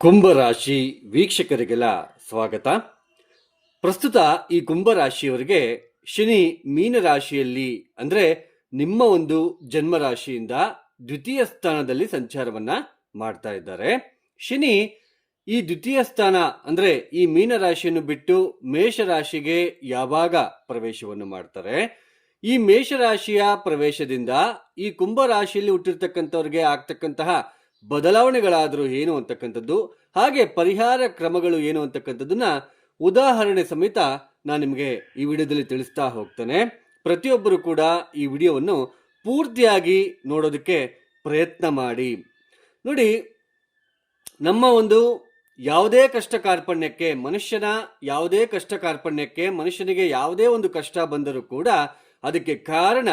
ಕುಂಭರಾಶಿ ವೀಕ್ಷಕರಿಗೆಲ್ಲ ಸ್ವಾಗತ. ಪ್ರಸ್ತುತ ಈ ಕುಂಭರಾಶಿಯವರಿಗೆ ಶನಿ ಮೀನರಾಶಿಯಲ್ಲಿ ಅಂದರೆ ನಿಮ್ಮ ಒಂದು ಜನ್ಮರಾಶಿಯಿಂದ ದ್ವಿತೀಯ ಸ್ಥಾನದಲ್ಲಿ ಸಂಚಾರವನ್ನ ಮಾಡ್ತಾ ಇದ್ದಾರೆ. ಶನಿ ಈ ದ್ವಿತೀಯ ಸ್ಥಾನ ಅಂದ್ರೆ ಈ ಮೀನರಾಶಿಯನ್ನು ಬಿಟ್ಟು ಮೇಷರಾಶಿಗೆ ಯಾವಾಗ ಪ್ರವೇಶವನ್ನು ಮಾಡ್ತಾರೆ, ಈ ಮೇಷರಾಶಿಯ ಪ್ರವೇಶದಿಂದ ಈ ಕುಂಭರಾಶಿಯಲ್ಲಿ ಹುಟ್ಟಿರ್ತಕ್ಕಂಥವ್ರಿಗೆ ಆಗ್ತಕ್ಕಂತಹ ಬದಲಾವಣೆಗಳಾದರೂ ಏನು ಅಂತಕ್ಕಂಥದ್ದು, ಹಾಗೆ ಪರಿಹಾರ ಕ್ರಮಗಳು ಏನು ಅಂತಕ್ಕಂಥದ್ದನ್ನ ಉದಾಹರಣೆ ಸಮೇತ ನಾನು ನಿಮಗೆ ಈ ವಿಡಿಯೋದಲ್ಲಿ ತಿಳಿಸ್ತಾ ಹೋಗ್ತೇನೆ. ಪ್ರತಿಯೊಬ್ಬರು ಕೂಡ ಈ ವಿಡಿಯೋವನ್ನು ಪೂರ್ತಿಯಾಗಿ ನೋಡೋದಕ್ಕೆ ಪ್ರಯತ್ನ ಮಾಡಿ. ನೋಡಿ, ನಮ್ಮ ಒಂದು ಯಾವುದೇ ಕಷ್ಟ ಕಾರ್ಪಣ್ಯಕ್ಕೆ ಮನುಷ್ಯನಿಗೆ ಯಾವುದೇ ಒಂದು ಕಷ್ಟ ಬಂದರೂ ಕೂಡ ಅದಕ್ಕೆ ಕಾರಣ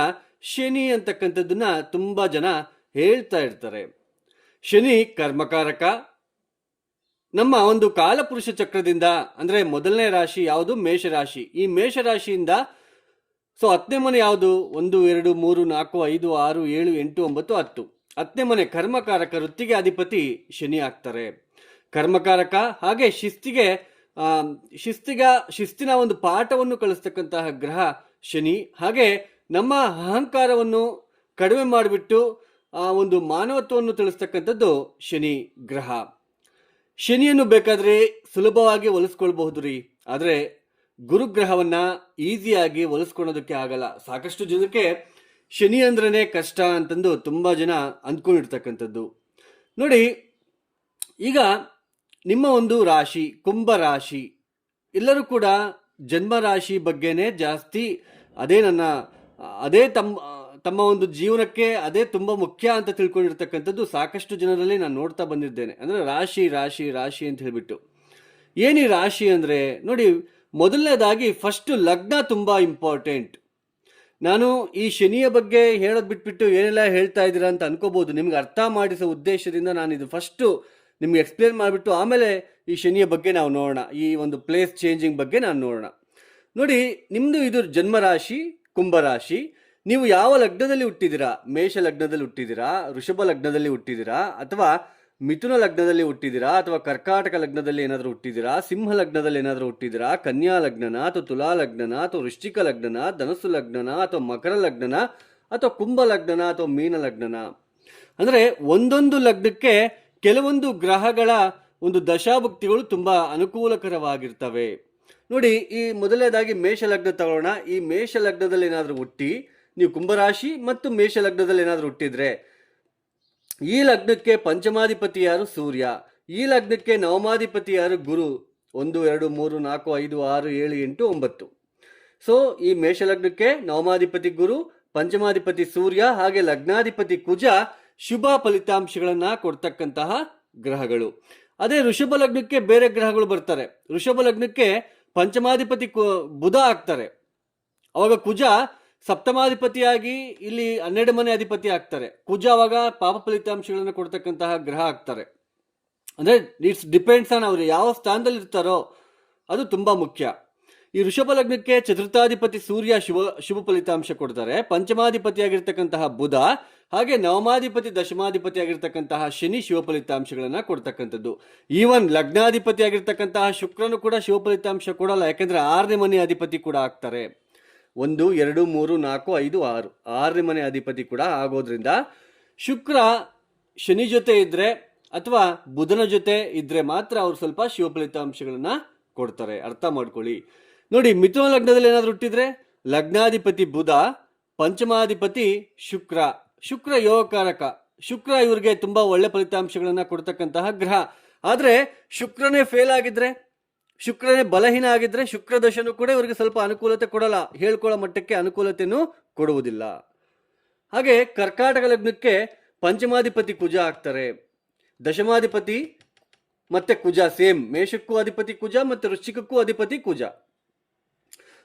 ಶನಿ ಅಂತಕ್ಕಂಥದ್ದನ್ನ ತುಂಬಾ ಜನ ಹೇಳ್ತಾ ಇರ್ತಾರೆ. ಶನಿ ಕರ್ಮಕಾರಕ. ನಮ್ಮ ಒಂದು ಕಾಲಪುರುಷ ಚಕ್ರದಿಂದ ಅಂದ್ರೆ ಮೊದಲನೇ ರಾಶಿ ಯಾವುದು? ಮೇಷರಾಶಿ. ಈ ಮೇಷರಾಶಿಯಿಂದ 10ನೇ ಮನೆ ಯಾವುದು? 1, 2, 3, 4, 5, 6, 7, 8, 9, 10. 10ನೇ ಮನೆ ಕರ್ಮಕಾರಕ, ವೃತ್ತಿಗೆ ಅಧಿಪತಿ ಶನಿ ಆಗ್ತಾರೆ. ಕರ್ಮಕಾರಕ. ಹಾಗೆ ಶಿಸ್ತಿನ ಒಂದು ಪಾಠವನ್ನು ಕಲಿಸ್ತಕ್ಕಂತಹ ಗ್ರಹ ಶನಿ. ಹಾಗೆ ನಮ್ಮ ಅಹಂಕಾರವನ್ನು ಕಡಿಮೆ ಮಾಡಿಬಿಟ್ಟು ಒಂದು ಮಾನವತ್ವವನ್ನು ತಿಳಿಸ್ತಕ್ಕಂಥದ್ದು ಶನಿ ಗ್ರಹ. ಶನಿಯನ್ನು ಬೇಕಾದ್ರೆ ಸುಲಭವಾಗಿ ಹೊಲಿಸ್ಕೊಳ್ಬಹುದು ರೀ, ಆದ್ರೆ ಗುರುಗ್ರಹವನ್ನ ಈಸಿಯಾಗಿ ಹೊಲಿಸ್ಕೊಳ್ಳೋದಕ್ಕೆ ಆಗಲ್ಲ. ಸಾಕಷ್ಟು ಜನಕ್ಕೆ ಶನಿ ಅಂದ್ರೇನೆ ಕಷ್ಟ ಅಂತಂದು ತುಂಬಾ ಜನ ಅಂದ್ಕೊಂಡಿರ್ತಕ್ಕಂಥದ್ದು. ನೋಡಿ, ಈಗ ನಿಮ್ಮ ಒಂದು ರಾಶಿ ಕುಂಭ ರಾಶಿ, ಎಲ್ಲರೂ ಕೂಡ ಜನ್ಮ ರಾಶಿ ಬಗ್ಗೆನೇ ಜಾಸ್ತಿ, ಅದೇ ತಮ್ಮ ಒಂದು ಜೀವನಕ್ಕೆ ಅದೇ ತುಂಬಾ ಮುಖ್ಯ ಅಂತ ತಿಳ್ಕೊಂಡಿರ್ತಕ್ಕಂಥದ್ದು ಸಾಕಷ್ಟು ಜನರಲ್ಲಿ ನಾನು ನೋಡ್ತಾ ಬಂದಿದ್ದೇನೆ. ಅಂದ್ರೆ ರಾಶಿ ರಾಶಿ ರಾಶಿ ಅಂತ ಹೇಳ್ಬಿಟ್ಟು. ಏನಿ ರಾಶಿ ಅಂದ್ರೆ ನೋಡಿ, ಮೊದಲನೇದಾಗಿ ಫಸ್ಟ್ ಲಗ್ನ ತುಂಬಾ ಇಂಪಾರ್ಟೆಂಟ್. ನಾನು ಈ ಶನಿಯ ಬಗ್ಗೆ ಹೇಳೋದ್ ಬಿಟ್ಬಿಟ್ಟು ಏನೆಲ್ಲ ಹೇಳ್ತಾ ಇದ್ದೀರಾ ಅಂತ ಅನ್ಕೋಬಹುದು. ನಿಮ್ಗೆ ಅರ್ಥ ಮಾಡಿಸೋ ಉದ್ದೇಶದಿಂದ ನಾನು ಇದು ಫಸ್ಟ್ ನಿಮ್ಗೆ ಎಕ್ಸ್ಪ್ಲೇನ್ ಮಾಡಿಬಿಟ್ಟು ಆಮೇಲೆ ಈ ಶನಿಯ ಬಗ್ಗೆ ನಾವು ನೋಡೋಣ, ಈ ಒಂದು ಪ್ಲೇಸ್ ಚೇಂಜಿಂಗ್ ಬಗ್ಗೆ ನಾನು ನೋಡೋಣ. ನೋಡಿ, ನಿಮ್ದು ಇದು ಜನ್ಮರಾಶಿ ಕುಂಭರಾಶಿ. ನೀವು ಯಾವ ಲಗ್ನದಲ್ಲಿ ಹುಟ್ಟಿದಿರಾ? ಮೇಷ ಲಗ್ನದಲ್ಲಿ ಹುಟ್ಟಿದಿರಾ, ವೃಷಭ ಲಗ್ನದಲ್ಲಿ ಹುಟ್ಟಿದಿರಾ, ಅಥವಾ ಮಿಥುನ ಲಗ್ನದಲ್ಲಿ ಹುಟ್ಟಿದಿರಾ, ಅಥವಾ ಕರ್ಕಾಟಕ ಲಗ್ನದಲ್ಲಿ ಏನಾದರೂ ಹುಟ್ಟಿದಿರಾ, ಸಿಂಹ ಲಗ್ನದಲ್ಲಿ ಏನಾದರೂ ಹುಟ್ಟಿದಿರಾ, ಕನ್ಯಾ ಲಗ್ನನ ಅಥವಾ ತುಲಾ ಲಗ್ನನ ಅಥವಾ ವೃಶ್ಚಿಕ ಲಗ್ನನ, ಧನಸ್ಸು ಲಗ್ನನ ಅಥವಾ ಮಕರ ಲಗ್ನನ ಅಥವಾ ಕುಂಭ ಲಗ್ನನ ಅಥವಾ ಮೀನ ಲಗ್ನನ. ಅಂದ್ರೆ ಒಂದೊಂದು ಲಗ್ನಕ್ಕೆ ಕೆಲವೊಂದು ಗ್ರಹಗಳ ಒಂದು ದಶಾಭುಕ್ತಿಗಳು ತುಂಬಾ ಅನುಕೂಲಕರವಾಗಿರ್ತವೆ. ನೋಡಿ, ಈ ಮೊದಲನೇದಾಗಿ ಮೇಷ ಲಗ್ನ ತಗೊಳ್ಳೋಣ. ಈ ಮೇಷ ಲಗ್ನದಲ್ಲಿ ಏನಾದರೂ ಹುಟ್ಟಿ ನೀವು ಕುಂಭರಾಶಿ ಮತ್ತು ಮೇಷ ಲಗ್ನದಲ್ಲಿ ಏನಾದರೂ ಹುಟ್ಟಿದ್ರೆ, ಈ ಲಗ್ನಕ್ಕೆ ಪಂಚಮಾಧಿಪತಿ ಯಾರು? ಸೂರ್ಯ. ಈ ಲಗ್ನಕ್ಕೆ ನವಮಾಧಿಪತಿ ಯಾರು? ಗುರು. 1, 2, 3, 4, 5, 6, 7, 8, 9. ಸೊ ಈ ಮೇಷ ಲಗ್ನಕ್ಕೆ ನವಮಾಧಿಪತಿ ಗುರು, ಪಂಚಮಾಧಿಪತಿ ಸೂರ್ಯ, ಹಾಗೆ ಲಗ್ನಾಧಿಪತಿ ಕುಜ ಶುಭ ಫಲಿತಾಂಶಗಳನ್ನ ಕೊಡ್ತಕ್ಕಂತಹ ಗ್ರಹಗಳು. ಅದೇ ವೃಷಭ ಲಗ್ನಕ್ಕೆ ಬೇರೆ ಗ್ರಹಗಳು ಬರ್ತಾರೆ. ವೃಷಭ ಲಗ್ನಕ್ಕೆ ಪಂಚಮಾಧಿಪತಿ ಬುಧ ಆಗ್ತಾರೆ. ಅವಾಗ ಕುಜ ಸಪ್ತಮಾಧಿಪತಿಯಾಗಿ ಇಲ್ಲಿ 12 ಮನೆ ಅಧಿಪತಿ ಆಗ್ತಾರೆ. ಕುಜ ಅವಾಗ ಪಾಪ ಫಲಿತಾಂಶಗಳನ್ನು ಕೊಡ್ತಕ್ಕಂತಹ ಗ್ರಹ ಆಗ್ತಾರೆ. ಅಂದ್ರೆ ಇಟ್ಸ್ ಡಿಪೆಂಡ್ಸ್ ಆನ್ ಅವರು ಯಾವ ಸ್ಥಾನದಲ್ಲಿ ಇರ್ತಾರೋ, ಅದು ತುಂಬಾ ಮುಖ್ಯ. ಈ ವೃಷಭ ಲಗ್ನಕ್ಕೆ ಚತುರ್ಥಾಧಿಪತಿ ಸೂರ್ಯ ಶುಭ ಫಲಿತಾಂಶ ಕೊಡ್ತಾರೆ. ಪಂಚಮಾಧಿಪತಿ ಆಗಿರ್ತಕ್ಕಂತಹ ಬುಧ, ಹಾಗೆ ನವಮಾಧಿಪತಿ ದಶಮಾಧಿಪತಿ ಆಗಿರ್ತಕ್ಕಂತಹ ಶನಿ ಶಿವ ಫಲಿತಾಂಶಗಳನ್ನ ಕೊಡ್ತಕ್ಕಂಥದ್ದು. ಈವನ್ ಲಗ್ನಾಧಿಪತಿ ಆಗಿರ್ತಕ್ಕಂತಹ ಶುಕ್ರನು ಕೂಡ ಶಿವ ಫಲಿತಾಂಶ ಕೊಡಲ್ಲ, ಯಾಕೆಂದ್ರೆ 6ನೇ ಮನೆ ಅಧಿಪತಿ ಕೂಡ ಆಗ್ತಾರೆ. 1, 2, 3, 4, 5, 6 6ನೇ ಮನೆ ಅಧಿಪತಿ ಕೂಡ ಆಗೋದ್ರಿಂದ ಶುಕ್ರ ಶನಿ ಜೊತೆ ಇದ್ರೆ ಅಥವಾ ಬುಧನ ಜೊತೆ ಇದ್ರೆ ಮಾತ್ರ ಅವ್ರು ಸ್ವಲ್ಪ ಶಿವ ಫಲಿತಾಂಶಗಳನ್ನ ಕೊಡ್ತಾರೆ. ಅರ್ಥ ಮಾಡ್ಕೊಳ್ಳಿ. ನೋಡಿ, ಮಿಥುನ ಲಗ್ನದಲ್ಲಿ ಏನಾದ್ರು ಹುಟ್ಟಿದ್ರೆ ಲಗ್ನಾಧಿಪತಿ ಬುಧ, ಪಂಚಮಾಧಿಪತಿ ಶುಕ್ರ ಯೋಗಕಾರಕ. ಶುಕ್ರ ಇವ್ರಿಗೆ ತುಂಬಾ ಒಳ್ಳೆ ಫಲಿತಾಂಶಗಳನ್ನ ಕೊಡ್ತಕ್ಕಂತಹ ಗ್ರಹ. ಆದ್ರೆ ಶುಕ್ರನೇ ಫೇಲ್ ಆಗಿದ್ರೆ, ಶುಕ್ರನೇ ಬಲಹೀನ ಆಗಿದ್ರೆ, ಶುಕ್ರ ದಶನು ಕೂಡ ಇವರಿಗೆ ಸ್ವಲ್ಪ ಅನುಕೂಲತೆ ಕೊಡಲ್ಲ, ಹೇಳ್ಕೊಳ್ಳೋ ಮಟ್ಟಕ್ಕೆ ಅನುಕೂಲತೆನೂ ಕೊಡುವುದಿಲ್ಲ. ಹಾಗೆ ಕರ್ಕಾಟಕ ಲಗ್ನಕ್ಕೆ ಪಂಚಮಾಧಿಪತಿ ಕುಜ ಆಗ್ತಾರೆ. ದಶಮಾಧಿಪತಿ ಮತ್ತೆ ಕುಜ ಸೇಮ್, ಮೇಷಕ್ಕೂ ಅಧಿಪತಿ ಕುಜ ಮತ್ತೆ ವೃಶ್ಚಿಕಕ್ಕೂ ಅಧಿಪತಿ ಕುಜ.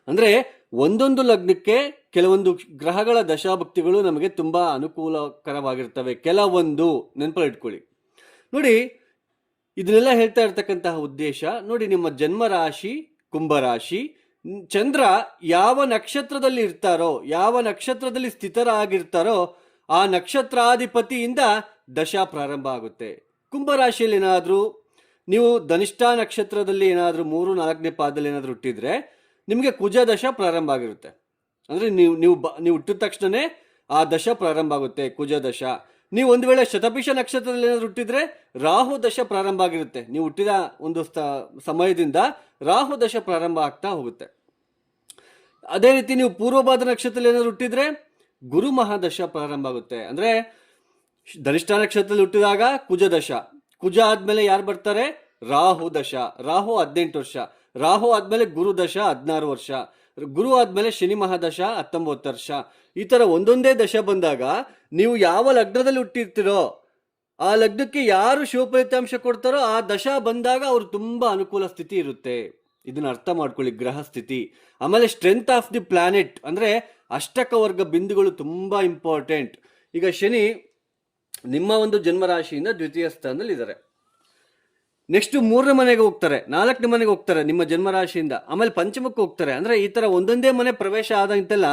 ಅಂದ್ರೆ ಒಂದೊಂದು ಲಗ್ನಕ್ಕೆ ಕೆಲವೊಂದು ಗ್ರಹಗಳ ದಶಾಭಕ್ತಿಗಳು ನಮಗೆ ತುಂಬಾ ಅನುಕೂಲಕರವಾಗಿರ್ತವೆ. ಕೆಲವೊಂದು ನೆನಪಲ್ಲಿ ಇಟ್ಕೊಳ್ಳಿ. ನೋಡಿ, ಇದನ್ನೆಲ್ಲ ಹೇಳ್ತಾ ಇರ್ತಕ್ಕಂತಹ ಉದ್ದೇಶ ನೋಡಿ, ನಿಮ್ಮ ಜನ್ಮ ರಾಶಿ ಕುಂಭರಾಶಿ, ಚಂದ್ರ ಯಾವ ನಕ್ಷತ್ರದಲ್ಲಿ ಇರ್ತಾರೋ, ಯಾವ ನಕ್ಷತ್ರದಲ್ಲಿ ಸ್ಥಿತರಾಗಿರ್ತಾರೋ ಆ ನಕ್ಷತ್ರಾಧಿಪತಿಯಿಂದ ದಶಾ ಪ್ರಾರಂಭ ಆಗುತ್ತೆ. ಕುಂಭರಾಶಿಯಲ್ಲಿ ಏನಾದರೂ ನೀವು ಧನಿಷ್ಠ ನಕ್ಷತ್ರದಲ್ಲಿ ಏನಾದರೂ 3-4ನೇ ಪಾದದಲ್ಲಿ ಏನಾದರೂ ಹುಟ್ಟಿದ್ರೆ ನಿಮಗೆ ಕುಜ ದಶ ಪ್ರಾರಂಭ ಆಗಿರುತ್ತೆ. ಅಂದರೆ ನೀವು ಹುಟ್ಟಿದ ತಕ್ಷಣನೇ ಆ ದಶ ಪ್ರಾರಂಭ ಆಗುತ್ತೆ, ಕುಜ ದಶ. ನೀವು ಒಂದು ವೇಳೆ ಶತಭಿಷ ನಕ್ಷತ್ರದಲ್ಲಿ ಏನಾದರೂ ಹುಟ್ಟಿದ್ರೆ ರಾಹು ದಶ ಪ್ರಾರಂಭ ಆಗಿರುತ್ತೆ. ನೀವು ಹುಟ್ಟಿದ ಒಂದು ಸಮಯದಿಂದ ರಾಹು ದಶ ಪ್ರಾರಂಭ ಆಗ್ತಾ ಹೋಗುತ್ತೆ. ಅದೇ ರೀತಿ ನೀವು ಪೂರ್ವಭಾದ ನಕ್ಷತ್ರದಲ್ಲಿ ಏನಾದರೂ ಹುಟ್ಟಿದ್ರೆ ಗುರು ಮಹಾದಶ ಪ್ರಾರಂಭ ಆಗುತ್ತೆ. ಅಂದರೆ ಧನಿಷ್ಠ ನಕ್ಷತ್ರದಲ್ಲಿ ಹುಟ್ಟಿದಾಗ ಕುಜ ದಶ, ಕುಜ ಆದ್ಮೇಲೆ ಯಾರು ಬರ್ತಾರೆ? ರಾಹು ದಶ. ರಾಹು 18 ವರ್ಷ, ರಾಹು ಆದ್ಮೇಲೆ ಗುರು ದಶ 16 ವರ್ಷ, ಗುರು ಆದ್ಮೇಲೆ ಶನಿ ಮಹಾದಶ 19 ವರ್ಷ. ಈ ತರ ಒಂದೊಂದೇ ದಶ ಬಂದಾಗ ನೀವು ಯಾವ ಲಗ್ನದಲ್ಲಿ ಹುಟ್ಟಿರ್ತೀರೋ ಆ ಲಗ್ನಕ್ಕೆ ಯಾರು ಶುಭ ಫಲಿತಾಂಶ ಕೊಡ್ತಾರೋ ಆ ದಶ ಬಂದಾಗ ಅವ್ರು ತುಂಬಾ ಅನುಕೂಲ ಸ್ಥಿತಿ ಇರುತ್ತೆ. ಇದನ್ನ ಅರ್ಥ ಮಾಡ್ಕೊಳ್ಳಿ, ಗ್ರಹ ಸ್ಥಿತಿ. ಆಮೇಲೆ ಸ್ಟ್ರೆಂತ್ ಆಫ್ ದಿ ಪ್ಲಾನೆಟ್ ಅಂದ್ರೆ ಅಷ್ಟಕ ವರ್ಗ ಬಿಂದುಗಳು ತುಂಬಾ ಇಂಪಾರ್ಟೆಂಟ್. ಈಗ ಶನಿ ನಿಮ್ಮ ಒಂದು ಜನ್ಮರಾಶಿಯಿಂದ ದ್ವಿತೀಯ ಸ್ಥಾನದಲ್ಲಿ ಇದ್ದಾರೆ. ನೆಕ್ಸ್ಟ್ 3ನೇ ಮನೆಗೆ ಹೋಗ್ತಾರೆ, 4ನೇ ಮನೆಗೆ ಹೋಗ್ತಾರೆ ನಿಮ್ಮ ಜನ್ಮರಾಶಿಯಿಂದ, ಆಮೇಲೆ ಪಂಚಮಕ್ಕೆ ಹೋಗ್ತಾರೆ. ಅಂದ್ರೆ ಈ ತರ ಒಂದೊಂದೇ ಮನೆ ಪ್ರವೇಶ ಆದಂತೆಲ್ಲ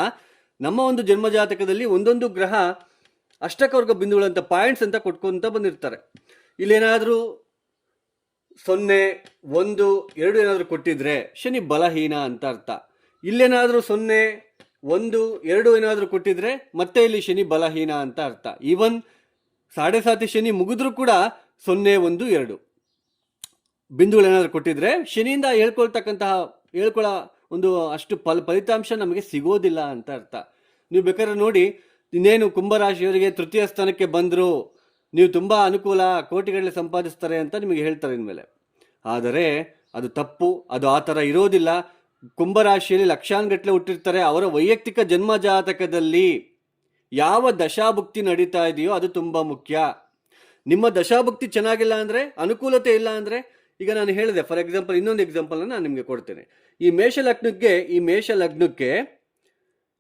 ನಮ್ಮ ಒಂದು ಜನ್ಮ ಜಾತಕದಲ್ಲಿ ಒಂದೊಂದು ಗ್ರಹ ಅಷ್ಟಕವರ್ಗ ಬಿಂದುಗಳಂತ ಪಾಯಿಂಟ್ಸ್ ಅಂತ ಕೊಟ್ಕೊಂತ ಬಂದಿರ್ತಾರೆ. ಇಲ್ಲೇನಾದ್ರೂ 0, 1, 2 ಏನಾದ್ರು ಕೊಟ್ಟಿದ್ರೆ ಶನಿ ಬಲಹೀನ ಅಂತ ಅರ್ಥ. ಇಲ್ಲೇನಾದ್ರೂ 0, 1, 2 ಏನಾದ್ರು ಕೊಟ್ಟಿದ್ರೆ ಮತ್ತೆ ಇಲ್ಲಿ ಶನಿ ಬಲಹೀನ ಅಂತ ಅರ್ಥ. ಈವನ್ 7.5 ಶನಿ ಮುಗಿದ್ರೂ ಕೂಡ 0, 1, 2 ಬಿಂದುಗಳೇನಾದ್ರು ಕೊಟ್ಟಿದ್ರೆ ಶನಿಯಿಂದ ಹೇಳ್ಕೊಳ್ಳೋ ಒಂದು ಅಷ್ಟು ಫಲಿತಾಂಶ ನಮಗೆ ಸಿಗೋದಿಲ್ಲ ಅಂತ ಅರ್ಥ. ನೀವು ಬೇಕಾದ್ರೆ ನೋಡಿ, ಇನ್ನೇನು ಕುಂಭರಾಶಿಯವರಿಗೆ ತೃತೀಯ ಸ್ಥಾನಕ್ಕೆ ಬಂದ್ರು ನೀವು ತುಂಬಾ ಅನುಕೂಲ, ಕೋಟಿಗಟ್ಟಲೆ ಸಂಪಾದಿಸ್ತಾರೆ ಅಂತ ನಿಮಗೆ ಹೇಳ್ತಾರೆ ಇನ್ಮೇಲೆ. ಆದರೆ ಅದು ತಪ್ಪು, ಅದು ಆ ಥರ ಇರೋದಿಲ್ಲ. ಕುಂಭರಾಶಿಯಲ್ಲಿ ಲಕ್ಷಾನುಗಟ್ಟಲೆ ಹುಟ್ಟಿರ್ತಾರೆ. ಅವರ ವೈಯಕ್ತಿಕ ಜನ್ಮ ಜಾತಕದಲ್ಲಿ ಯಾವ ದಶಾಭುಕ್ತಿ ನಡೀತಾ ಇದೆಯೋ ಅದು ತುಂಬಾ ಮುಖ್ಯ. ನಿಮ್ಮ ದಶಾಭುಕ್ತಿ ಚೆನ್ನಾಗಿಲ್ಲ ಅಂದ್ರೆ, ಅನುಕೂಲತೆ ಇಲ್ಲ ಅಂದ್ರೆ, ಈಗ ನಾನು ಹೇಳಿದೆ ಫಾರ್ ಎಕ್ಸಾಂಪಲ್, ಇನ್ನೊಂದು ಎಕ್ಸಾಂಪಲ್ ನಾನು ನಿಮಗೆ ಕೊಡ್ತೇನೆ. ಈ ಮೇಷ ಲಗ್ನಕ್ಕೆ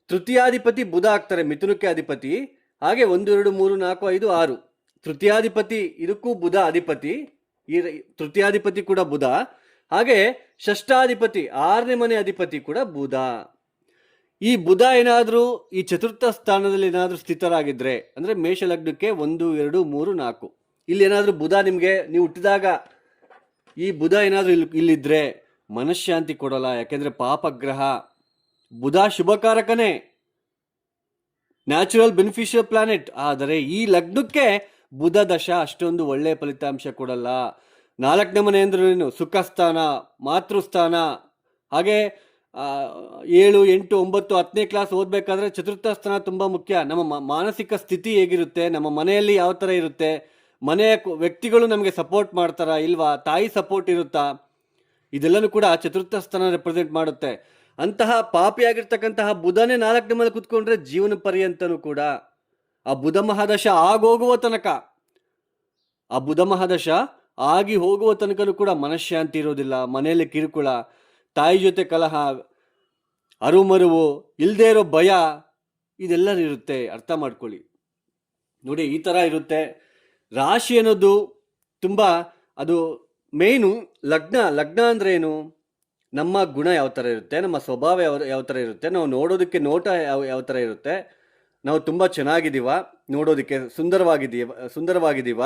ತೃತೀಯಾಧಿಪತಿ ಬುಧ ಆಗ್ತಾರೆ, ಮಿಥುನಕ್ಕೆ ಅಧಿಪತಿ. ಹಾಗೆ 1, 2, 3, 4, 5, 6 ತೃತೀಯಾಧಿಪತಿ, ಇದಕ್ಕೂ ಬುಧ ಅಧಿಪತಿ, ಈ ತೃತೀಯಾಧಿಪತಿ ಕೂಡ ಬುಧ. ಹಾಗೆ ಷಷ್ಠಾಧಿಪತಿ 6ನೇ ಮನೆ ಅಧಿಪತಿ ಕೂಡ ಬುಧ. ಈ ಬುಧ ಏನಾದ್ರೂ ಈ ಚತುರ್ಥ ಸ್ಥಾನದಲ್ಲಿ ಏನಾದ್ರೂ ಸ್ಥಿತರಾಗಿದ್ರೆ ಅಂದ್ರೆ ಮೇಷ ಲಗ್ನಕ್ಕೆ 1, 2, 3, 4 ಇಲ್ಲಿ ಏನಾದ್ರೂ ಬುಧ ನಿಮ್ಗೆ, ನೀವು ಹುಟ್ಟಿದಾಗ ಈ ಬುಧ ಏನಾದ್ರೂ ಇಲ್ಲಿದ್ರೆ ಮನಃಶಾಂತಿ ಕೊಡಲ್ಲ. ಯಾಕೆಂದ್ರೆ ಪಾಪಗ್ರಹ. ಬುಧ ಶುಭಕಾರಕನೇ, ನ್ಯಾಚುರಲ್ ಬೆನಿಫಿಷಿಯಲ್ ಪ್ಲಾನೆಟ್. ಆದರೆ ಈ ಲಗ್ನಕ್ಕೆ ಬುಧ ದಶ ಅಷ್ಟೊಂದು ಒಳ್ಳೆ ಫಲಿತಾಂಶ ಕೊಡಲ್ಲ. 4ನೇ ಮನೆ ಅಂದ್ರೇನು? ಸುಖ ಸ್ಥಾನ, ಮಾತೃಸ್ಥಾನ. ಹಾಗೆ 7, 8, 9, 10ನೇ ಕ್ಲಾಸ್ ಓದ್ಬೇಕಾದ್ರೆ ಚತುರ್ಥ ಸ್ಥಾನ ತುಂಬಾ ಮುಖ್ಯ. ನಮ್ಮ ಮಾನಸಿಕ ಸ್ಥಿತಿ ಹೇಗಿರುತ್ತೆ, ನಮ್ಮ ಮನೆಯಲ್ಲಿ ಯಾವ ತರ ಇರುತ್ತೆ, ಮನೆಯ ವ್ಯಕ್ತಿಗಳು ನಮಗೆ ಸಪೋರ್ಟ್ ಮಾಡ್ತಾರಾ ಇಲ್ವಾ, ತಾಯಿ ಸಪೋರ್ಟ್ ಇರುತ್ತಾ, ಇದೆಲ್ಲನೂ ಕೂಡ ಚತುರ್ಥ ಸ್ಥಾನ ರೆಪ್ರೆಸೆಂಟ್ ಮಾಡುತ್ತೆ. ಅಂತಹ ಪಾಪಿಯಾಗಿರ್ತಕ್ಕಂತಹ ಬುಧನೇ 4ನೇ ಮನೆ ಕುತ್ಕೊಂಡ್ರೆ ಜೀವನ ಪರ್ಯಂತನೂ ಕೂಡ ಆ ಬುಧ ಮಹಾದಶ ಆಗೋಗುವ ತನಕ, ಆ ಬುಧ ಮಹಾದಶ ಆಗಿ ಹೋಗುವ ತನಕನೂ ಕೂಡ ಮನಃಶಾಂತಿ ಇರೋದಿಲ್ಲ. ಮನೆಯಲ್ಲಿ ಕಿರುಕುಳ, ತಾಯಿ ಜೊತೆ ಕಲಹ, ಅರುಮರುವು, ಇಲ್ಲದೇ ಇರೋ ಭಯ, ಇದೆಲ್ಲ ಇರುತ್ತೆ. ಅರ್ಥ ಮಾಡ್ಕೊಳ್ಳಿ. ನೋಡಿ, ಈ ತರ ಇರುತ್ತೆ. ರಾಶಿ ಅನ್ನೋದು ತುಂಬಾ, ಅದು ಮೇಯ್ನು. ಲಗ್ನ ಅಂದ್ರೆ ಏನು? ನಮ್ಮ ಗುಣ ಯಾವ ಥರ ಇರುತ್ತೆ, ನಮ್ಮ ಸ್ವಭಾವ ಯಾವ ಥರ ಇರುತ್ತೆ, ನಾವು ನೋಡೋದಕ್ಕೆ ನೋಟ ಯಾವ ಥರ ಇರುತ್ತೆ, ನಾವು ತುಂಬ ಚೆನ್ನಾಗಿದ್ದೀವ, ನೋಡೋದಕ್ಕೆ ಸುಂದರವಾಗಿದ್ದೀವ,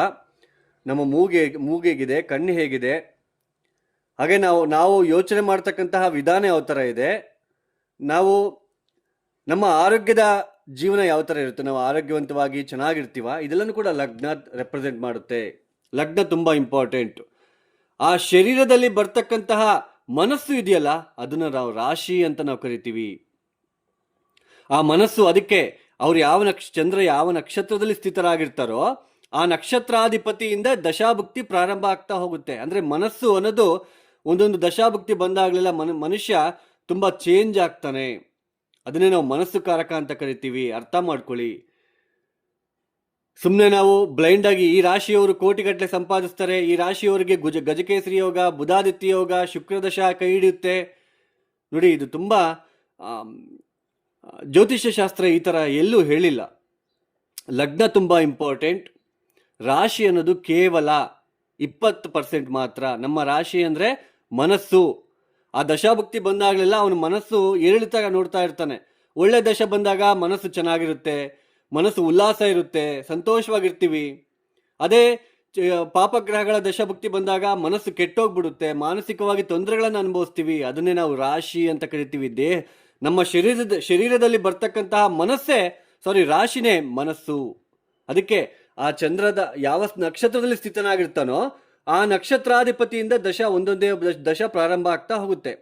ನಮ್ಮ ಮೂಗೇಗಿದೆ, ಕಣ್ಣು ಹೇಗಿದೆ, ಹಾಗೆ ನಾವು ಯೋಚನೆ ಮಾಡ್ತಕ್ಕಂತಹ ವಿಧಾನ ಯಾವ ಥರ ಇದೆ, ನಮ್ಮ ಆರೋಗ್ಯದ ಜೀವನ ಯಾವ ಥರ ಇರುತ್ತೆ, ನಾವು ಆರೋಗ್ಯವಂತವಾಗಿ ಚೆನ್ನಾಗಿರ್ತೀವ, ಇದೆಲ್ಲನೂ ಕೂಡ ಲಗ್ನ ರೆಪ್ರೆಸೆಂಟ್ ಮಾಡುತ್ತೆ. ಲಗ್ನ ತುಂಬ ಇಂಪಾರ್ಟೆಂಟ್. ಆ ಶರೀರದಲ್ಲಿ ಬರ್ತಕ್ಕಂತಹ ಮನಸ್ಸು ಇದೆಯಲ್ಲ, ಅದನ್ನ ನಾವು ರಾಶಿ ಅಂತ ನಾವು ಕರಿತೀವಿ. ಆ ಮನಸ್ಸು, ಅದಕ್ಕೆ ಅವ್ರು ಚಂದ್ರ ಯಾವ ನಕ್ಷತ್ರದಲ್ಲಿ ಸ್ಥಿತರಾಗಿರ್ತಾರೋ ಆ ನಕ್ಷತ್ರಾಧಿಪತಿಯಿಂದ ದಶಾಭುಕ್ತಿ ಪ್ರಾರಂಭ ಆಗ್ತಾ ಹೋಗುತ್ತೆ. ಅಂದ್ರೆ ಮನಸ್ಸು ಅನ್ನೋದು ಒಂದೊಂದು ದಶಾಭುಕ್ತಿ ಬಂದಾಗಲೆಲ್ಲ ಮನುಷ್ಯ ತುಂಬಾ ಚೇಂಜ್ ಆಗ್ತಾನೆ. ಅದನ್ನೇ ನಾವು ಮನಸ್ಸು ಕಾರಕ ಅಂತ ಕರಿತೀವಿ. ಅರ್ಥ ಮಾಡ್ಕೊಳ್ಳಿ. ಸುಮ್ಮನೆ ನಾವು ಬ್ಲೈಂಡ್ ಆಗಿ ಈ ರಾಶಿಯವರು ಕೋಟಿಗಟ್ಟಲೆ ಸಂಪಾದಿಸ್ತಾರೆ, ಈ ರಾಶಿಯವರಿಗೆ ಗಜಕೇಸರಿ ಯೋಗ, ಬುಧಾದಿತ್ಯ ಯೋಗ, ಶುಕ್ರದಶ ಕೈ ಹಿಡಿಯುತ್ತೆ, ನೋಡಿ ಇದು ತುಂಬಾ ಜ್ಯೋತಿಷ್ಯ ಶಾಸ್ತ್ರ ಈ ತರ ಎಲ್ಲೂ ಹೇಳಿಲ್ಲ. ಲಗ್ನ ತುಂಬಾ ಇಂಪಾರ್ಟೆಂಟ್. ರಾಶಿ ಅನ್ನೋದು ಕೇವಲ 20% ಮಾತ್ರ. ನಮ್ಮ ರಾಶಿ ಅಂದ್ರೆ ಮನಸ್ಸು. ಆ ದಶಾಭುಕ್ತಿ ಬಂದಾಗಲೆಲ್ಲ ಅವನ ಮನಸ್ಸು ಏರಿಳಿತ ನೋಡ್ತಾ ಇರ್ತಾನೆ. ಒಳ್ಳೆ ದಶ ಬಂದಾಗ ಮನಸ್ಸು ಚೆನ್ನಾಗಿರುತ್ತೆ, ಮನಸ್ಸು ಉಲ್ಲಾಸ ಇರುತ್ತೆ, ಸಂತೋಷವಾಗಿರ್ತೀವಿ. ಅದೇ ಪಾಪಗ್ರಹಗಳ ದಶಭುಕ್ತಿ ಬಂದಾಗ ಮನಸ್ಸು ಕೆಟ್ಟೋಗ್ಬಿಡುತ್ತೆ, ಮಾನಸಿಕವಾಗಿ ತೊಂದರೆಗಳನ್ನು ಅನುಭವಿಸ್ತೀವಿ. ಅದನ್ನೇ ನಾವು ರಾಶಿ ಅಂತ ಕರಿತೀವಿ. ನಮ್ಮ ಶರೀರದಲ್ಲಿ ಬರ್ತಕ್ಕಂತಹ ರಾಶಿನೇ ಮನಸ್ಸು. ಅದಕ್ಕೆ ಆ ಚಂದ್ರದ ಯಾವ ನಕ್ಷತ್ರದಲ್ಲಿ ಸ್ಥಿತನಾಗಿರ್ತಾನೋ ಆ ನಕ್ಷತ್ರಾಧಿಪತಿಯಿಂದ ಒಂದೊಂದೇ ದಶ ಪ್ರಾರಂಭ ಆಗ್ತಾ ಹೋಗುತ್ತೆ.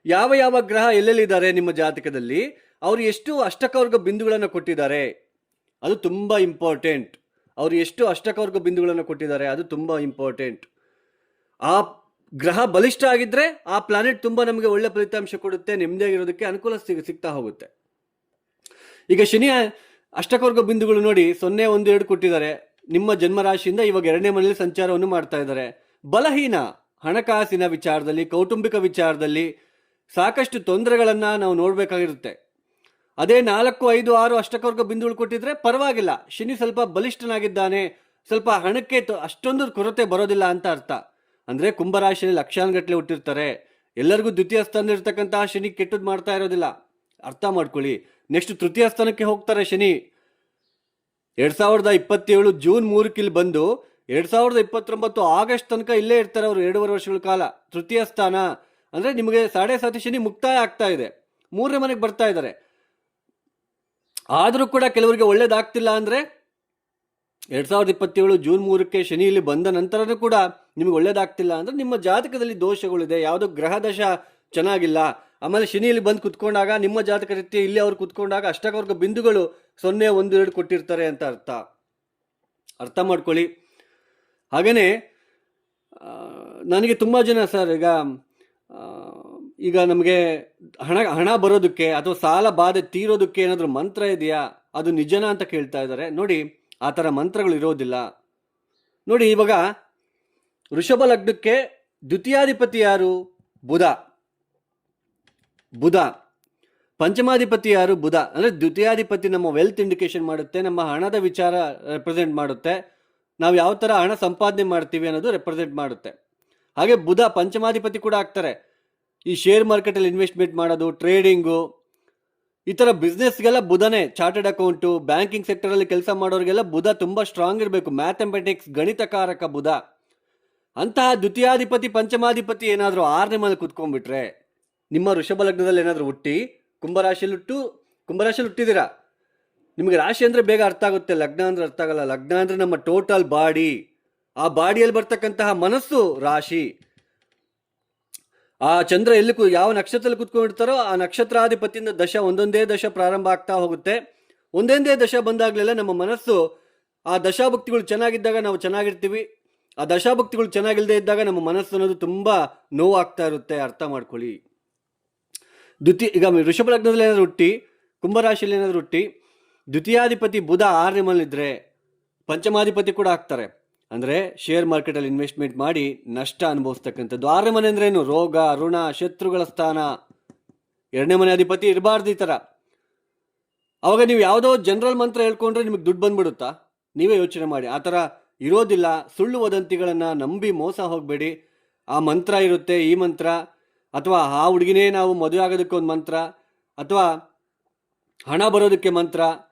ಯಾವ ಯಾವ ಗ್ರಹ ಎಲ್ಲೆಲ್ಲಿದ್ದಾರೆ ನಿಮ್ಮ ಜಾತಕದಲ್ಲಿ, ಅವರು ಎಷ್ಟು ಅಷ್ಟಕವರ್ಗ ಬಿಂದುಗಳನ್ನು ಕೊಟ್ಟಿದ್ದಾರೆ, ಅದು ತುಂಬಾ ಇಂಪಾರ್ಟೆಂಟ್. ಅವರು ಎಷ್ಟು ಅಷ್ಟಕವರ್ಗ ಬಿಂದುಗಳನ್ನು ಕೊಟ್ಟಿದ್ದಾರೆ, ಅದು ತುಂಬಾ ಇಂಪಾರ್ಟೆಂಟ್. ಆ ಗ್ರಹ ಬಲಿಷ್ಠ ಆಗಿದ್ರೆ ಆ ಪ್ಲಾನೆಟ್ ತುಂಬಾ ನಮಗೆ ಒಳ್ಳೆ ಫಲಿತಾಂಶ ಕೊಡುತ್ತೆ, ನೆಮ್ಮದಿಯಾಗಿರೋದಕ್ಕೆ ಅನುಕೂಲ ಸಿಗ್ತಾ ಹೋಗುತ್ತೆ. ಈಗ ಶನಿಯ ಅಷ್ಟಕವರ್ಗ ಬಿಂದುಗಳು ನೋಡಿ 0, 1, 2 ಕೊಟ್ಟಿದ್ದಾರೆ. ನಿಮ್ಮ ಜನ್ಮರಾಶಿಯಿಂದ ಇವಾಗ 2ನೇ ಮನೆಯಲ್ಲಿ ಸಂಚಾರವನ್ನು ಮಾಡ್ತಾ ಇದ್ದಾರೆ. ಬಲಹೀನ, ಹಣಕಾಸಿನ ವಿಚಾರದಲ್ಲಿ, ಕೌಟುಂಬಿಕ ವಿಚಾರದಲ್ಲಿ ಸಾಕಷ್ಟು ತೊಂದರೆಗಳನ್ನ ನಾವು ನೋಡ್ಬೇಕಾಗಿರುತ್ತೆ. ಅದೇ 4, 5, 6 ಅಷ್ಟಕವರ್ಗ ಬಿಂದುಗಳು ಕೊಟ್ಟಿದ್ರೆ ಪರವಾಗಿಲ್ಲ, ಶನಿ ಸ್ವಲ್ಪ ಬಲಿಷ್ಠನಾಗಿದ್ದಾನೆ, ಸ್ವಲ್ಪ ಹಣಕ್ಕೆ ಅಷ್ಟೊಂದು ಕೊರತೆ ಬರೋದಿಲ್ಲ ಅಂತ ಅರ್ಥ. ಅಂದ್ರೆ ಕುಂಭರಾಶಿಯಲ್ಲಿ ಲಕ್ಷಾನುಗಟ್ಟಲೆ ಹುಟ್ಟಿರ್ತಾರೆ, ಎಲ್ಲರಿಗೂ ದ್ವಿತೀಯ ಸ್ಥಾನದಲ್ಲಿರ್ತಕ್ಕಂತಹ ಶನಿ ಕೆಟ್ಟದ್ದು ಮಾಡ್ತಾ ಇರೋದಿಲ್ಲ, ಅರ್ಥ ಮಾಡ್ಕೊಳ್ಳಿ. ನೆಕ್ಸ್ಟ್ ತೃತೀಯ ಸ್ಥಾನಕ್ಕೆ ಹೋಗ್ತಾರೆ ಶನಿ. 2027 ಜೂನ್ 3ಕ್ಕೆ ಇಲ್ಲಿ ಬಂದು 2029 ಆಗಸ್ಟ್ ತನಕ ಇಲ್ಲೇ ಇರ್ತಾರೆ ಅವರು, 2.5 ವರ್ಷಗಳ ಕಾಲ. ತೃತೀಯ ಸ್ಥಾನ ಅಂದ್ರೆ ನಿಮಗೆ 7.5 ಶನಿ ಮುಕ್ತಾಯ ಆಗ್ತಾ ಇದೆ, 3ನೇ ಮನೆಗೆ ಬರ್ತಾ ಇದ್ದಾರೆ. ಆದರೂ ಕೂಡ ಕೆಲವರಿಗೆ ಒಳ್ಳೇದಾಗ್ತಿಲ್ಲ. ಅಂದ್ರೆ 2027 ಜೂನ್ 3ಕ್ಕೆ ಶನಿ ಇಲ್ಲಿ ಬಂದ ನಂತರನೂ ಕೂಡ ನಿಮಗೆ ಒಳ್ಳೇದಾಗ್ತಿಲ್ಲ ಅಂದ್ರೆ ನಿಮ್ಮ ಜಾತಕದಲ್ಲಿ ದೋಷಗಳಿದೆ, ಯಾವುದೋ ಗ್ರಹ ದಶ ಚೆನ್ನಾಗಿಲ್ಲ. ಆಮೇಲೆ ಶನಿಯಲ್ಲಿ ಬಂದು ಕುತ್ಕೊಂಡಾಗ ನಿಮ್ಮ ಜಾತಕ ರೀತಿ ಇಲ್ಲಿ ಅವ್ರು ಕುತ್ಕೊಂಡಾಗ ಅಷ್ಟಕವರ್ಗ ಬಿಂದುಗಳು 0, 1, 2 ಕೊಟ್ಟಿರ್ತಾರೆ ಅಂತ ಅರ್ಥ ಮಾಡ್ಕೊಳ್ಳಿ. ಹಾಗೇನೆ ನನಗೆ ತುಂಬಾ ಜನ ಸರ್ ಈಗ ನಮಗೆ ಹಣ ಬರೋದಕ್ಕೆ ಅಥವಾ ಸಾಲ ಬಾಧೆ ತೀರೋದಕ್ಕೆ ಏನಾದರೂ ಮಂತ್ರ ಇದೆಯಾ, ಅದು ನಿಜನಾ ಅಂತ ಕೇಳ್ತಾ ಇದ್ದಾರೆ. ನೋಡಿ, ಆ ಥರ ಮಂತ್ರಗಳು ಇರೋದಿಲ್ಲ. ನೋಡಿ, ಇವಾಗ ವೃಷಭ ಲಗ್ನಕ್ಕೆ ದ್ವಿತೀಯಾಧಿಪತಿ ಯಾರು? ಬುಧ. ಪಂಚಮಾಧಿಪತಿ ಯಾರು? ಬುಧ. ಅಂದ್ರೆ ದ್ವಿತೀಯಾಧಿಪತಿ ನಮ್ಮ ವೆಲ್ತ್ ಇಂಡಿಕೇಶನ್ ಮಾಡುತ್ತೆ, ನಮ್ಮ ಹಣದ ವಿಚಾರ ರೆಪ್ರೆಸೆಂಟ್ ಮಾಡುತ್ತೆ, ನಾವು ಯಾವ ತರ ಹಣ ಸಂಪಾದನೆ ಮಾಡ್ತೀವಿ ಅನ್ನೋದು ರೆಪ್ರೆಸೆಂಟ್ ಮಾಡುತ್ತೆ. ಹಾಗೆ ಬುಧ ಪಂಚಮಾಧಿಪತಿ ಕೂಡ ಆಗ್ತಾರೆ. ಈ ಶೇರ್ ಮಾರ್ಕೆಟ್ ಅಲ್ಲಿ ಇನ್ವೆಸ್ಟ್ಮೆಂಟ್ ಮಾಡೋದು, ಟ್ರೇಡಿಂಗು, ಈ ತರ ಬಿಸ್ನೆಸ್ಗೆಲ್ಲ ಬುಧನೇ. ಚಾರ್ಟರ್ಡ್ ಅಕೌಂಟು, ಬ್ಯಾಂಕಿಂಗ್ ಸೆಕ್ಟರ್ ಅಲ್ಲಿ ಕೆಲಸ ಮಾಡೋರಿಗೆಲ್ಲ ಬುಧ ತುಂಬಾ ಸ್ಟ್ರಾಂಗ್ ಇರಬೇಕು. ಮ್ಯಾಥಮೆಟಿಕ್ಸ್, ಗಣಿತಕಾರಕ ಬುಧ. ಅಂತಹ ದ್ವಿತೀಯಾಧಿಪತಿ ಪಂಚಮಾಧಿಪತಿ ಏನಾದರೂ 6ನೇ ಮನೆ ಕುತ್ಕೊಂಡ್ಬಿಟ್ರೆ, ನಿಮ್ಮ ವೃಷಭ ಲಗ್ನದಲ್ಲಿ ಏನಾದರೂ ಹುಟ್ಟಿ ಕುಂಭರಾಶಿಯಲ್ಲಿ ಹುಟ್ಟಿದ್ದೀರಾ, ನಿಮಗೆ ರಾಶಿ ಅಂದರೆ ಬೇಗ ಅರ್ಥ ಆಗುತ್ತೆ, ಲಗ್ನ ಅಂದ್ರೆ ಅರ್ಥ ಆಗಲ್ಲ. ಲಗ್ನ ಅಂದರೆ ನಮ್ಮ ಟೋಟಲ್ ಬಾಡಿ, ಆ ಬಾಡಿಯಲ್ಲಿ ಬರ್ತಕ್ಕಂತಹ ಮನಸ್ಸು ರಾಶಿ. ಆ ಚಂದ್ರ ಎಲ್ಲಿ ಯಾವ ನಕ್ಷತ್ರದಲ್ಲಿ ಕುತ್ಕೊಂಡಿರ್ತಾರೋ ಆ ನಕ್ಷತ್ರಾಧಿಪತಿಯಿಂದ ಒಂದೊಂದೇ ದಶ ಪ್ರಾರಂಭ ಆಗ್ತಾ ಹೋಗುತ್ತೆ. ಒಂದೊಂದೇ ದಶ ಬಂದಾಗಲೆಲ್ಲ ನಮ್ಮ ಮನಸ್ಸು ಆ ದಶಾಭಕ್ತಿಗಳು ಚೆನ್ನಾಗಿದ್ದಾಗ ನಾವು ಚೆನ್ನಾಗಿರ್ತೀವಿ, ಆ ದಶಾಭಕ್ತಿಗಳು ಚೆನ್ನಾಗಿಲ್ಲದೆ ಇದ್ದಾಗ ನಮ್ಮ ಮನಸ್ಸು ಅನ್ನೋದು ತುಂಬಾ ನೋವಾಗ್ತಾ ಇರುತ್ತೆ, ಅರ್ಥ ಮಾಡ್ಕೊಳ್ಳಿ. ಈಗ ವೃಷಭ ಲಗ್ನದಲ್ಲಿ ಏನಾದ್ರು ಹುಟ್ಟಿ ಕುಂಭರಾಶಿಯಲ್ಲಿ ಏನಾದ್ರು ಹುಟ್ಟಿ ದ್ವಿತೀಯಾಧಿಪತಿ ಬುಧ 6ನೇ ಮನೆಯಲ್ಲಿದ್ರೆ ಪಂಚಮಾಧಿಪತಿ ಕೂಡ ಆಗ್ತಾರೆ. ಅಂದ್ರೆ ಶೇರ್ ಮಾರ್ಕೆಟ್ ಅಲ್ಲಿ ಇನ್ವೆಸ್ಟ್ಮೆಂಟ್ ಮಾಡಿ ನಷ್ಟ ಅನುಭವಿಸ್ತಕ್ಕಂಥದ್ದು. 6ನೇ ಮನೆ ಅಂದ್ರೆ ಏನು? ರೋಗ, ಋಣ, ಶತ್ರುಗಳ ಸ್ಥಾನ. 2ನೇ ಮನೆ ಅಧಿಪತಿ ಇರಬಾರ್ದು ಈ ತರ. ಅವಾಗ ನೀವು ಯಾವುದೋ ಜನರಲ್ ಮಂತ್ರ ಹೇಳ್ಕೊಂಡ್ರೆ ನಿಮಗೆ ದುಡ್ಡು ಬಂದ್ಬಿಡುತ್ತಾ? ನೀವೇ ಯೋಚನೆ ಮಾಡಿ. ಆ ಥರ ಇರೋದಿಲ್ಲ. ಸುಳ್ಳು ವದಂತಿಗಳನ್ನು ನಂಬಿ ಮೋಸ ಹೋಗಬೇಡಿ. ಆ ಮಂತ್ರ ಇರುತ್ತೆ, ಈ ಮಂತ್ರ, ಅಥವಾ ಆ ಹುಡುಗಿನೇ ನಾವು ಮದುವೆ ಆಗೋದಕ್ಕೆ ಒಂದು ಮಂತ್ರ, ಅಥವಾ ಹಣ ಬರೋದಕ್ಕೆ ಮಂತ್ರ,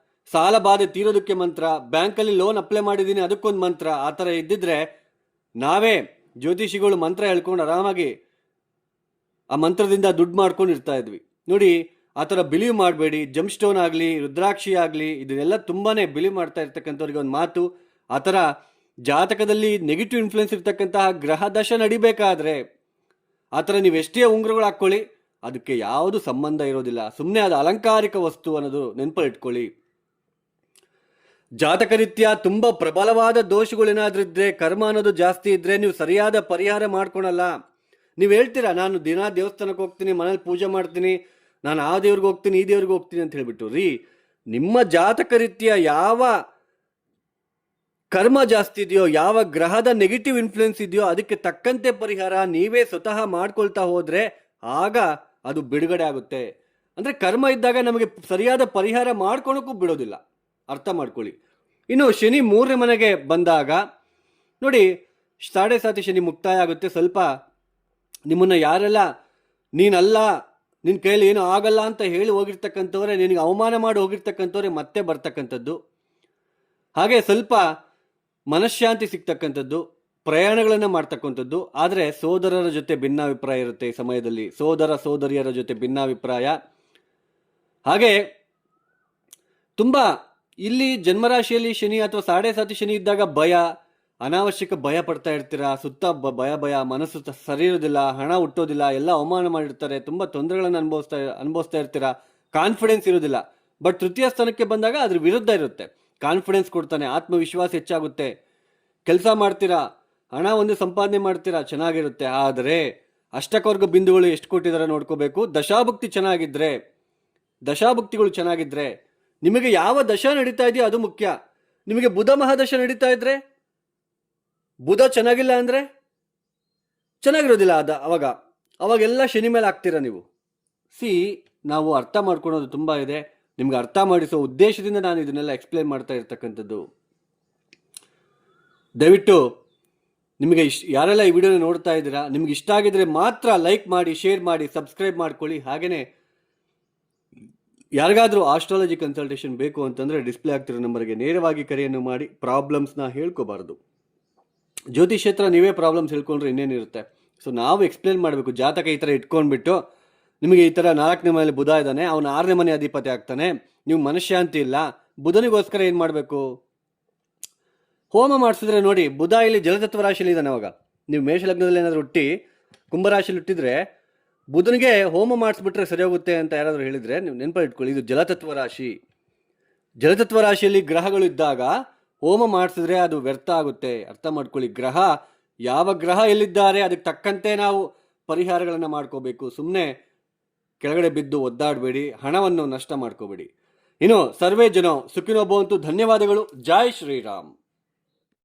ಸಾಲ ಬಾಧೆ ತೀರೋದಕ್ಕೆ ಮಂತ್ರ, ಬ್ಯಾಂಕಲ್ಲಿ ಲೋನ್ ಅಪ್ಲೈ ಮಾಡಿದ್ದೀನಿ ಅದಕ್ಕೊಂದು ಮಂತ್ರ. ಆ ಥರ ಇದ್ದಿದ್ರೆ ನಾವೇ ಜ್ಯೋತಿಷಿಗಳು ಮಂತ್ರ ಹೇಳ್ಕೊಂಡು ಆರಾಮಾಗಿ ಆ ಮಂತ್ರದಿಂದ ದುಡ್ಡು ಮಾಡ್ಕೊಂಡು ಇರ್ತಾ ಇದ್ವಿ. ನೋಡಿ, ಆ ಥರ ಬಿಲೀವ್ ಮಾಡಬೇಡಿ. ಜಮ್ ಸ್ಟೋನ್ ಆಗಲಿ, ರುದ್ರಾಕ್ಷಿ ಆಗಲಿ, ಇದನ್ನೆಲ್ಲ ತುಂಬಾ ಬಿಲೀವ್ ಮಾಡ್ತಾ ಇರ್ತಕ್ಕಂಥವ್ರಿಗೆ ಒಂದು ಮಾತು, ಆ ಥರ ಜಾತಕದಲ್ಲಿ ನೆಗೆಟಿವ್ ಇನ್ಫ್ಲುಯೆನ್ಸ್ ಇರ್ತಕ್ಕಂತಹ ಗ್ರಹ ದಶ ನಡಿಬೇಕಾದ್ರೆ ಆ ಥರ ನೀವು ಎಷ್ಟೇ ಉಂಗುರಗಳು ಹಾಕ್ಕೊಳ್ಳಿ, ಅದಕ್ಕೆ ಯಾವುದು ಸಂಬಂಧ ಇರೋದಿಲ್ಲ. ಸುಮ್ಮನೆ ಅದು ಅಲಂಕಾರಿಕ ವಸ್ತು ಅನ್ನೋದು ನೆನಪಲ್ಲಿ ಇಟ್ಕೊಳ್ಳಿ. ಜಾತಕ ರೀತ್ಯ ತುಂಬ ಪ್ರಬಲವಾದ ದೋಷಗಳೇನಾದ್ರೂ ಇದ್ರೆ, ಕರ್ಮ ಅನ್ನೋದು ಜಾಸ್ತಿ ಇದ್ರೆ ನೀವು ಸರಿಯಾದ ಪರಿಹಾರ ಮಾಡ್ಕೊಳಲ್ಲ. ನೀವು ಹೇಳ್ತೀರಾ, ನಾನು ದಿನ ದೇವಸ್ಥಾನಕ್ಕೆ ಹೋಗ್ತೀನಿ, ಮನೇಲಿ ಪೂಜೆ ಮಾಡ್ತೀನಿ, ನಾನು ಆ ದೇವ್ರಿಗೆ ಹೋಗ್ತೀನಿ, ಈ ದೇವ್ರಿಗೆ ಹೋಗ್ತೀನಿ ಅಂತ ಹೇಳ್ಬಿಟ್ಟು ನಿಮ್ಮ ಜಾತಕ ರೀತ್ಯ ಯಾವ ಕರ್ಮ ಜಾಸ್ತಿ ಇದೆಯೋ, ಯಾವ ಗ್ರಹದ ನೆಗೆಟಿವ್ ಇನ್ಫ್ಲುಯೆನ್ಸ್ ಇದೆಯೋ ಅದಕ್ಕೆ ತಕ್ಕಂತೆ ಪರಿಹಾರ ನೀವೇ ಸ್ವತಃ ಮಾಡ್ಕೊಳ್ತಾ ಹೋದ್ರೆ ಆಗ ಅದು ಬಿಡುಗಡೆ ಆಗುತ್ತೆ. ಅಂದ್ರೆ ಕರ್ಮ ಇದ್ದಾಗ ನಮಗೆ ಸರಿಯಾದ ಪರಿಹಾರ ಮಾಡ್ಕೊಳಕ್ಕೂ ಬಿಡೋದಿಲ್ಲ, ಅರ್ಥ ಮಾಡ್ಕೊಳ್ಳಿ. ಇನ್ನು ಶನಿ 3ನೇ ಮನೆಗೆ ಬಂದಾಗ ನೋಡಿ, 7.5 ಶನಿ ಮುಕ್ತಾಯ ಆಗುತ್ತೆ. ಸ್ವಲ್ಪ ನಿಮ್ಮನ್ನ ಯಾರೆಲ್ಲ ನೀನಲ್ಲ, ನಿನ್ನ ಕೈಯಲ್ಲಿ ಏನೂ ಆಗಲ್ಲ ಅಂತ ಹೇಳಿ ಹೋಗಿರ್ತಕ್ಕಂಥವ್ರೆ, ನಿನಗೆ ಅವಮಾನ ಮಾಡಿ ಹೋಗಿರ್ತಕ್ಕಂಥವ್ರೆ ಮತ್ತೆ ಬರ್ತಕ್ಕಂಥದ್ದು. ಹಾಗೆ ಸ್ವಲ್ಪ ಮನಃಶಾಂತಿ ಸಿಗ್ತಕ್ಕಂಥದ್ದು. ಪ್ರಯಾಣಗಳನ್ನು ಮಾಡ್ತಕ್ಕಂಥದ್ದು. ಆದರೆ ಸೋದರರ ಜೊತೆ ಭಿನ್ನಾಭಿಪ್ರಾಯ ಇರುತ್ತೆ ಈ ಸಮಯದಲ್ಲಿ, ಸೋದರ ಸೋದರಿಯರ ಜೊತೆ ಭಿನ್ನಾಭಿಪ್ರಾಯ. ಹಾಗೆ ತುಂಬ ಇಲ್ಲಿ ಜನ್ಮರಾಶಿಯಲ್ಲಿ ಶನಿ ಅಥವಾ ಸಾಡೆ ಸಾತಿ ಶನಿ ಇದ್ದಾಗ ಭಯ, ಅನಾವಶ್ಯಕ ಭಯ ಪಡ್ತಾ ಇರ್ತೀರಾ, ಸುತ್ತ ಭಯ ಮನಸ್ಸು ಸರಿ ಇರೋದಿಲ್ಲ, ಹಣ ಹುಟ್ಟೋದಿಲ್ಲ, ಎಲ್ಲ ಅವಮಾನ ಮಾಡಿರ್ತಾರೆ, ತುಂಬ ತೊಂದರೆಗಳನ್ನು ಅನುಭವಿಸ್ತಾ ಇರ್ತೀರಾ, ಕಾನ್ಫಿಡೆನ್ಸ್ ಇರೋದಿಲ್ಲ. ಬಟ್ ತೃತೀಯ ಸ್ಥಾನಕ್ಕೆ ಬಂದಾಗ ಅದ್ರ ವಿರುದ್ಧ ಇರುತ್ತೆ. ಕಾನ್ಫಿಡೆನ್ಸ್ ಕೊಡ್ತಾನೆ, ಆತ್ಮವಿಶ್ವಾಸ ಹೆಚ್ಚಾಗುತ್ತೆ, ಕೆಲಸ ಮಾಡ್ತೀರಾ, ಹಣ ಒಂದು ಸಂಪಾದನೆ ಮಾಡ್ತೀರಾ, ಚೆನ್ನಾಗಿರುತ್ತೆ. ಆದರೆ ಅಷ್ಟಕವರ್ಗ ಬಿಂದುಗಳು ಎಷ್ಟು ಕೊಟ್ಟಿದ್ದಾರೆ ನೋಡ್ಕೋಬೇಕು. ದಶಾಭುಕ್ತಿಗಳು ಚೆನ್ನಾಗಿದ್ರೆ, ನಿಮಗೆ ಯಾವ ದಶ ನಡೀತಾ ಇದೆಯೋ ಅದು ಮುಖ್ಯ. ನಿಮಗೆ ಬುಧ ಮಹಾದಶ ನಡೀತಾ ಇದ್ರೆ, ಬುಧ ಚೆನ್ನಾಗಿಲ್ಲ ಅಂದರೆ ಚೆನ್ನಾಗಿರೋದಿಲ್ಲ. ಅವಾಗೆಲ್ಲ ಶನಿ ಮೇಲೆ ಆಗ್ತೀರಾ ನೀವು. ನಾವು ಅರ್ಥ ಮಾಡ್ಕೊಳೋದು ತುಂಬ ಇದೆ. ನಿಮ್ಗೆ ಅರ್ಥ ಮಾಡಿಸೋ ಉದ್ದೇಶದಿಂದ ನಾನು ಇದನ್ನೆಲ್ಲ ಎಕ್ಸ್ಪ್ಲೇನ್ ಮಾಡ್ತಾ ಇರ್ತಕ್ಕಂಥದ್ದು. ದಯವಿಟ್ಟು ನಿಮಗೆ ಯಾರೆಲ್ಲ ಈ ವಿಡಿಯೋನ ನೋಡ್ತಾ ಇದ್ದೀರಾ, ನಿಮ್ಗೆ ಇಷ್ಟ ಆಗಿದ್ರೆ ಮಾತ್ರ ಲೈಕ್ ಮಾಡಿ, ಶೇರ್ ಮಾಡಿ, ಸಬ್ಸ್ಕ್ರೈಬ್ ಮಾಡ್ಕೊಳ್ಳಿ. ಹಾಗೆಯೇ ಯಾರಿಗಾದರೂ ಆಸ್ಟ್ರಾಲಜಿ ಕನ್ಸಲ್ಟೇಷನ್ ಬೇಕು ಅಂತಂದರೆ ಡಿಸ್ಪ್ಲೇ ಆಗ್ತಿರೋ ನಂಬರ್ಗೆ ನೇರವಾಗಿ ಕರೆಯನ್ನು ಮಾಡಿ. ಪ್ರಾಬ್ಲಮ್ಸ್ನ ಹೇಳ್ಕೋಬಾರ್ದು. ಜ್ಯೋತಿಷ್ ಹತ್ರ ನೀವೇ ಪ್ರಾಬ್ಲಮ್ಸ್ ಹೇಳ್ಕೊಂಡ್ರೆ ಇನ್ನೇನಿರುತ್ತೆ. ಸೊ ನಾವು ಎಕ್ಸ್ಪ್ಲೇನ್ ಮಾಡಬೇಕು. ಜಾತಕ ಈ ಥರ ಇಟ್ಕೊಂಡ್ಬಿಟ್ಟು ನಿಮಗೆ ಈ ಥರ 4ನೇ ಮನೆಯಲ್ಲಿ ಬುಧ ಇದ್ದಾನೆ, ಅವನು 6ನೇ ಮನೆ ಅಧಿಪತಿ ಆಗ್ತಾನೆ, ನೀವು ಮನಃಶಾಂತಿ ಇಲ್ಲ, ಬುಧನಿಗೋಸ್ಕರ ಏನು ಮಾಡಬೇಕು? ಹೋಮ ಮಾಡಿಸಿದ್ರೆ ನೋಡಿ, ಬುಧ ಇಲ್ಲಿ ಜಲತತ್ವ ರಾಶಿಯಲ್ಲಿ ಇದ್ದಾನೆ. ಅವಾಗ ನೀವು ಮೇಷಲಗ್ನದಲ್ಲಿ ಏನಾದರೂ ಹುಟ್ಟಿ ಕುಂಭರಾಶಿಯಲ್ಲಿ ಹುಟ್ಟಿದ್ರೆ ಬುಧನಿಗೆ ಹೋಮ ಮಾಡಿಸ್ಬಿಟ್ರೆ ಸರಿ ಹೋಗುತ್ತೆ ಅಂತ ಯಾರಾದರೂ ಹೇಳಿದರೆ ನೀವು ನೆನಪಲ್ಲಿ ಇಟ್ಕೊಳ್ಳಿ. ಇದು ಜಲತತ್ವ ರಾಶಿ. ಜಲತತ್ವ ರಾಶಿಯಲ್ಲಿ ಗ್ರಹಗಳು ಇದ್ದಾಗ ಹೋಮ ಮಾಡಿಸಿದ್ರೆ ಅದು ವ್ಯರ್ಥ ಆಗುತ್ತೆ. ಅರ್ಥ ಮಾಡ್ಕೊಳ್ಳಿ. ಯಾವ ಗ್ರಹ ಎಲ್ಲಿದ್ದಾರೆ ಅದಕ್ಕೆ ತಕ್ಕಂತೆ ನಾವು ಪರಿಹಾರಗಳನ್ನು ಮಾಡ್ಕೋಬೇಕು. ಸುಮ್ಮನೆ ಕೆಳಗಡೆ ಬಿದ್ದು ಒದ್ದಾಡಬೇಡಿ, ಹಣವನ್ನು ನಷ್ಟ ಮಾಡ್ಕೋಬೇಡಿ. ಇನ್ನು ಸರ್ವೇ ಜನ ಸುಖಿನೋ ಭವಂತು. ಧನ್ಯವಾದಗಳು. ಜೈ ಶ್ರೀರಾಮ್.